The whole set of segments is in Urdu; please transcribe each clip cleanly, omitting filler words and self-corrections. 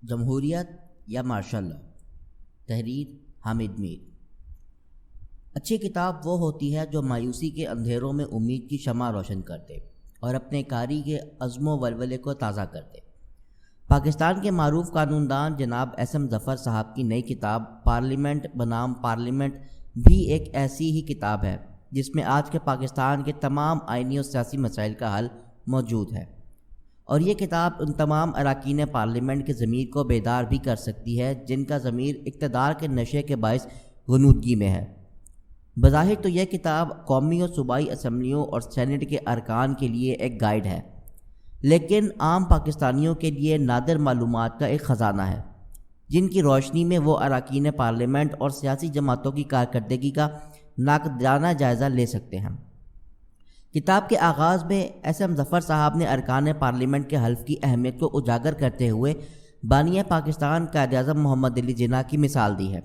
جمہوریت یا مارشل لا۔ تحریر حامد میر۔ اچھی کتاب وہ ہوتی ہے جو مایوسی کے اندھیروں میں امید کی شمع روشن کرتے اور اپنے قاری کے عزم و ولولے کو تازہ کرتے۔ پاکستان کے معروف قانون دان جناب ایس ایم ظفر صاحب کی نئی کتاب پارلیمنٹ بنام پارلیمنٹ بھی ایک ایسی ہی کتاب ہے جس میں آج کے پاکستان کے تمام آئینی اور سیاسی مسائل کا حل موجود ہے، اور یہ کتاب ان تمام اراکین پارلیمنٹ کے ضمیر کو بیدار بھی کر سکتی ہے جن کا ضمیر اقتدار کے نشے کے باعث غنودگی میں ہے۔ بظاہر تو یہ کتاب قومی اور صوبائی اسمبلیوں اور سینٹ کے ارکان کے لیے ایک گائیڈ ہے، لیکن عام پاکستانیوں کے لیے نادر معلومات کا ایک خزانہ ہے جن کی روشنی میں وہ اراکین پارلیمنٹ اور سیاسی جماعتوں کی کارکردگی کا ناقدانہ جائزہ لے سکتے ہیں۔ کتاب کے آغاز میں ایس ایم ظفر صاحب نے ارکان پارلیمنٹ کے حلف کی اہمیت کو اجاگر کرتے ہوئے بانی پاکستان قائد اعظم محمد علی جناح کی مثال دی ہے۔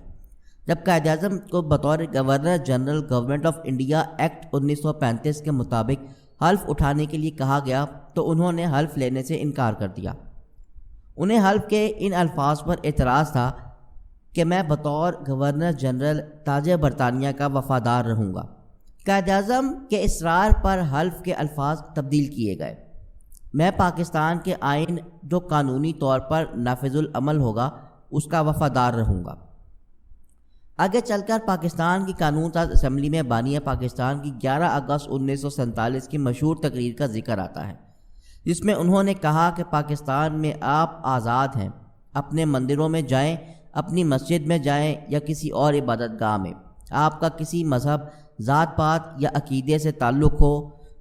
جب قائد اعظم کو بطور governor general government of India act 1935 کے مطابق حلف اٹھانے کے لیے کہا گیا تو انہوں نے حلف لینے سے انکار کر دیا۔ انہیں حلف کے ان الفاظ پر اعتراض تھا کہ میں بطور گورنر جنرل تاج برطانیہ کا وفادار رہوں گا۔ قائد اعظم کے اصرار پر حلف کے الفاظ تبدیل کیے گئے۔ میں پاکستان کے آئین جو قانونی طور پر نافذ العمل ہوگا اس کا وفادار رہوں گا۔ آگے چل کر پاکستان کی قانون ساز اسمبلی میں بانی پاکستان کی 11 اگست 1947 کی مشہور تقریر کا ذکر آتا ہے، جس میں انہوں نے کہا کہ پاکستان میں آپ آزاد ہیں، اپنے مندروں میں جائیں، اپنی مسجد میں جائیں یا کسی اور عبادت گاہ میں، آپ کا کسی مذہب، ذات پات یا عقیدے سے تعلق ہو،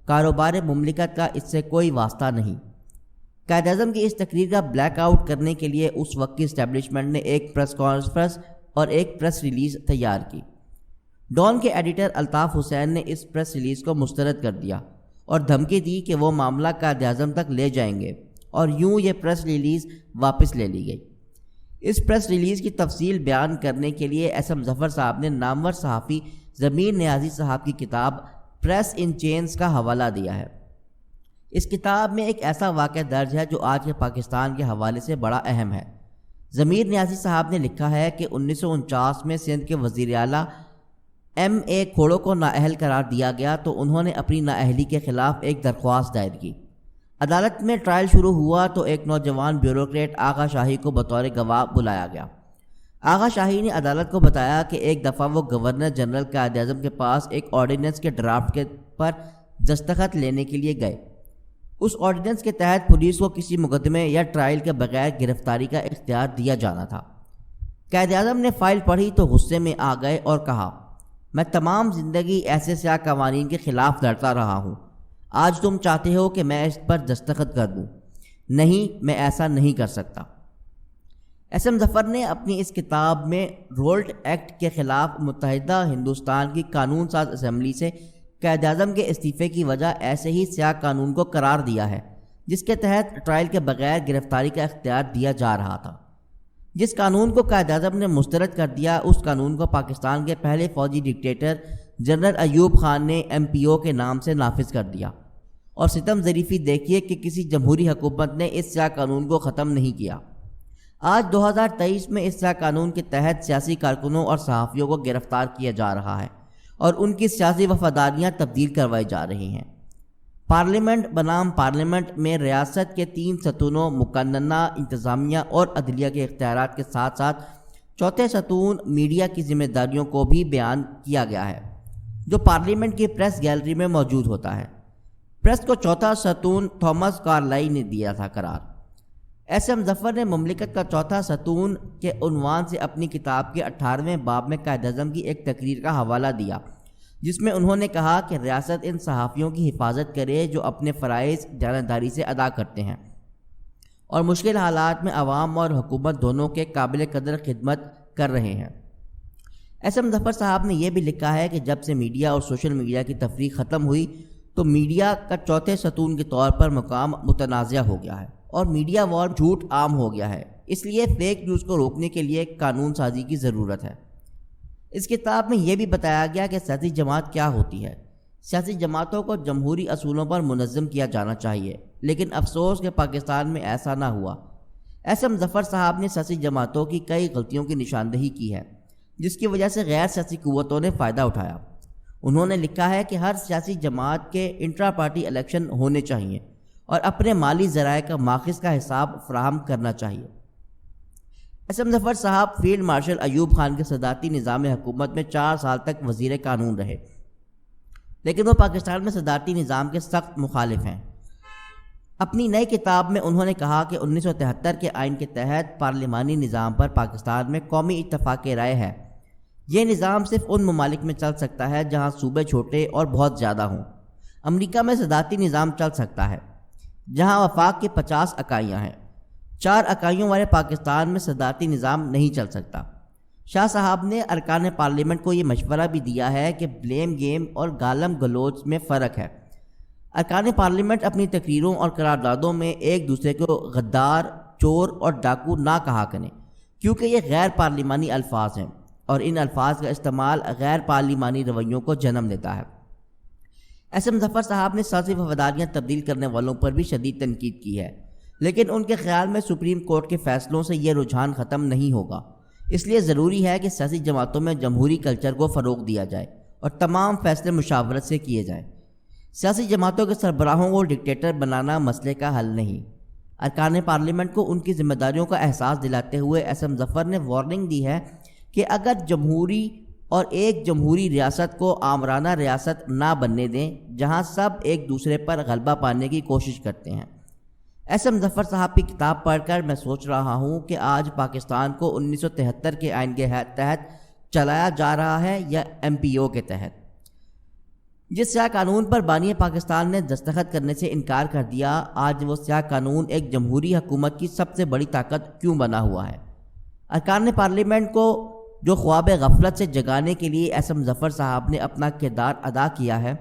کاروبار مملکت کا اس سے کوئی واسطہ نہیں۔ قائد اعظم کی اس تقریر کا بلیک آؤٹ کرنے کے لیے اس وقت کی اسٹیبلشمنٹ نے ایک پریس کانفرنس اور ایک پریس ریلیز تیار کی۔ ڈان کے ایڈیٹر الطاف حسین نے اس پریس ریلیز کو مسترد کر دیا اور دھمکی دی کہ وہ معاملہ قائد اعظم تک لے جائیں گے، اور یوں یہ پریس ریلیز واپس لے لی گئی۔ اس پریس ریلیز کی تفصیل بیان کرنے کے لیے ایس ایم ظفر صاحب نے نامور صحافی ضمیر نیازی صاحب کی کتاب پریس ان چینز کا حوالہ دیا ہے۔ اس کتاب میں ایک ایسا واقعہ درج ہے جو آج کے پاکستان کے حوالے سے بڑا اہم ہے۔ ضمیر نیازی صاحب نے لکھا ہے کہ 1949 میں سندھ کے وزیر اعلیٰ ایم اے کھوڑو کو نااہل قرار دیا گیا تو انہوں نے اپنی نااہلی کے خلاف ایک درخواست دائر کی۔ عدالت میں ٹرائل شروع ہوا تو ایک نوجوان بیوروکریٹ آغا شاہی کو بطور گواہ بلایا گیا۔ آغا شاہی نے عدالت کو بتایا کہ ایک دفعہ وہ گورنر جنرل قائد اعظم کے پاس ایک آرڈیننس کے ڈرافٹ کے پر دستخط لینے کے لیے گئے۔ اس آرڈیننس کے تحت پولیس کو کسی مقدمے یا ٹرائل کے بغیر گرفتاری کا اختیار دیا جانا تھا۔ قائد اعظم نے فائل پڑھی تو غصے میں آ گئے اور کہا، میں تمام زندگی ایسے سیاہ قوانین کے خلاف لڑتا رہا ہوں، آج تم چاہتے ہو کہ میں اس پر دستخط کر دوں؟ نہیں، میں ایسا نہیں کر سکتا۔ ایس ایم ظفر نے اپنی اس کتاب میں رولٹ ایکٹ کے خلاف متحدہ ہندوستان کی قانون ساز اسمبلی سے قائد اعظم کے استعفے کی وجہ ایسے ہی سیاہ قانون کو قرار دیا ہے جس کے تحت ٹرائل کے بغیر گرفتاری کا اختیار دیا جا رہا تھا۔ جس قانون کو قائد اعظم نے مسترد کر دیا اس قانون کو پاکستان کے پہلے فوجی ڈکٹیٹر جنرل ایوب خان نے ایم پی او کے نام سے نافذ کر دیا، اور ستم ظریفی دیکھیے کہ کسی جمہوری حکومت نے اس سیاہ قانون کو ختم نہیں کیا۔ آج 2023 میں اس سیاہ قانون کے تحت سیاسی کارکنوں اور صحافیوں کو گرفتار کیا جا رہا ہے اور ان کی سیاسی وفاداریاں تبدیل کروائی جا رہی ہیں۔ پارلیمنٹ بنام پارلیمنٹ میں ریاست کے 3 ستونوں مقننہ، انتظامیہ اور عدلیہ کے اختیارات کے ساتھ ساتھ چوتھے ستون میڈیا کی ذمہ داریوں کو بھی بیان کیا گیا ہے جو پارلیمنٹ کی پریس گیلری میں موجود ہوتا ہے۔ پریس کو چوتھا ستون تھامس کارلائل نے دیا تھا قرار۔ ایس ایم ظفر نے مملکت کا چوتھا ستون کے عنوان سے اپنی کتاب کے 18ویں باب میں قائد اعظم کی ایک تقریر کا حوالہ دیا جس میں انہوں نے کہا کہ ریاست ان صحافیوں کی حفاظت کرے جو اپنے فرائض دیانتداری سے ادا کرتے ہیں اور مشکل حالات میں عوام اور حکومت دونوں کے قابل قدر خدمت کر رہے ہیں۔ ایس ایم ظفر صاحب نے یہ بھی لکھا ہے کہ جب سے میڈیا اور سوشل میڈیا کی تفریق ختم ہوئی تو میڈیا کا چوتھے ستون کے طور پر مقام متنازع ہو گیا ہے اور میڈیا وار جھوٹ عام ہو گیا ہے، اس لیے فیک نیوز کو روکنے کے لیے قانون سازی کی ضرورت ہے۔ اس کتاب میں یہ بھی بتایا گیا کہ سیاسی جماعت کیا ہوتی ہے۔ سیاسی جماعتوں کو جمہوری اصولوں پر منظم کیا جانا چاہیے، لیکن افسوس کہ پاکستان میں ایسا نہ ہوا۔ ایس ایم ظفر صاحب نے سیاسی جماعتوں کی کئی غلطیوں کی نشاندہی کی ہے جس کی وجہ سے غیر سیاسی قوتوں نے فائدہ اٹھایا۔ انہوں نے لکھا ہے کہ ہر سیاسی جماعت کے انٹرا پارٹی الیکشن ہونے چاہیے اور اپنے مالی ذرائع کا ماخذ کا حساب فراہم کرنا چاہیے۔ ایس ایم ظفر صاحب فیلڈ مارشل ایوب خان کے صدارتی نظام حکومت میں 4 سال تک وزیر قانون رہے، لیکن وہ پاکستان میں صدارتی نظام کے سخت مخالف ہیں۔ اپنی نئی کتاب میں انہوں نے کہا کہ 1973 کے آئین کے تحت پارلیمانی نظام پر پاکستان میں قومی اتفاق رائے ہے۔ یہ نظام صرف ان ممالک میں چل سکتا ہے جہاں صوبے چھوٹے اور بہت زیادہ ہوں۔ امریکہ میں صدارتی نظام چل سکتا ہے جہاں وفاق کی 50 اکائیاں ہیں۔ 4 اکائیوں والے پاکستان میں صدارتی نظام نہیں چل سکتا۔ شاہ صاحب نے ارکان پارلیمنٹ کو یہ مشورہ بھی دیا ہے کہ بلیم گیم اور گالم گلوچ میں فرق ہے۔ ارکان پارلیمنٹ اپنی تقریروں اور قراردادوں میں ایک دوسرے کو غدار، چور اور ڈاکو نہ کہا کریں، کیونکہ یہ غیر پارلیمانی الفاظ ہیں اور ان الفاظ کا استعمال غیر پارلیمانی رویوں کو جنم دیتا ہے۔ ایس ایم ظفر صاحب نے سیاسی وفاداریاں تبدیل کرنے والوں پر بھی شدید تنقید کی ہے، لیکن ان کے خیال میں سپریم کورٹ کے فیصلوں سے یہ رجحان ختم نہیں ہوگا۔ اس لیے ضروری ہے کہ سیاسی جماعتوں میں جمہوری کلچر کو فروغ دیا جائے اور تمام فیصلے مشاورت سے کیے جائیں۔ سیاسی جماعتوں کے سربراہوں کو ڈکٹیٹر بنانا مسئلے کا حل نہیں۔ ارکان پارلیمنٹ کو ان کی ذمہ داریوں کا احساس دلاتے ہوئے ایس ایم ظفر نے وارننگ دی ہے کہ اگر جمہوری اور ایک جمہوری ریاست کو آمرانہ ریاست نہ بننے دیں جہاں سب ایک دوسرے پر غلبہ پانے کی کوشش کرتے ہیں۔ ایس ایم ظفر صاحب کی کتاب پڑھ کر میں سوچ رہا ہوں کہ آج پاکستان کو 1973 کے آئین کے تحت چلایا جا رہا ہے یا ایم پی او کے تحت۔ جس سیاہ قانون پر بانی پاکستان نے دستخط کرنے سے انکار کر دیا، آج وہ سیاہ قانون ایک جمہوری حکومت کی سب سے بڑی طاقت کیوں بنا ہوا ہے؟ ارکان پارلیمنٹ کو جو خواب غفلت سے جگانے کے لیے ایس ایم ظفر صاحب نے اپنا کردار ادا کیا ہے،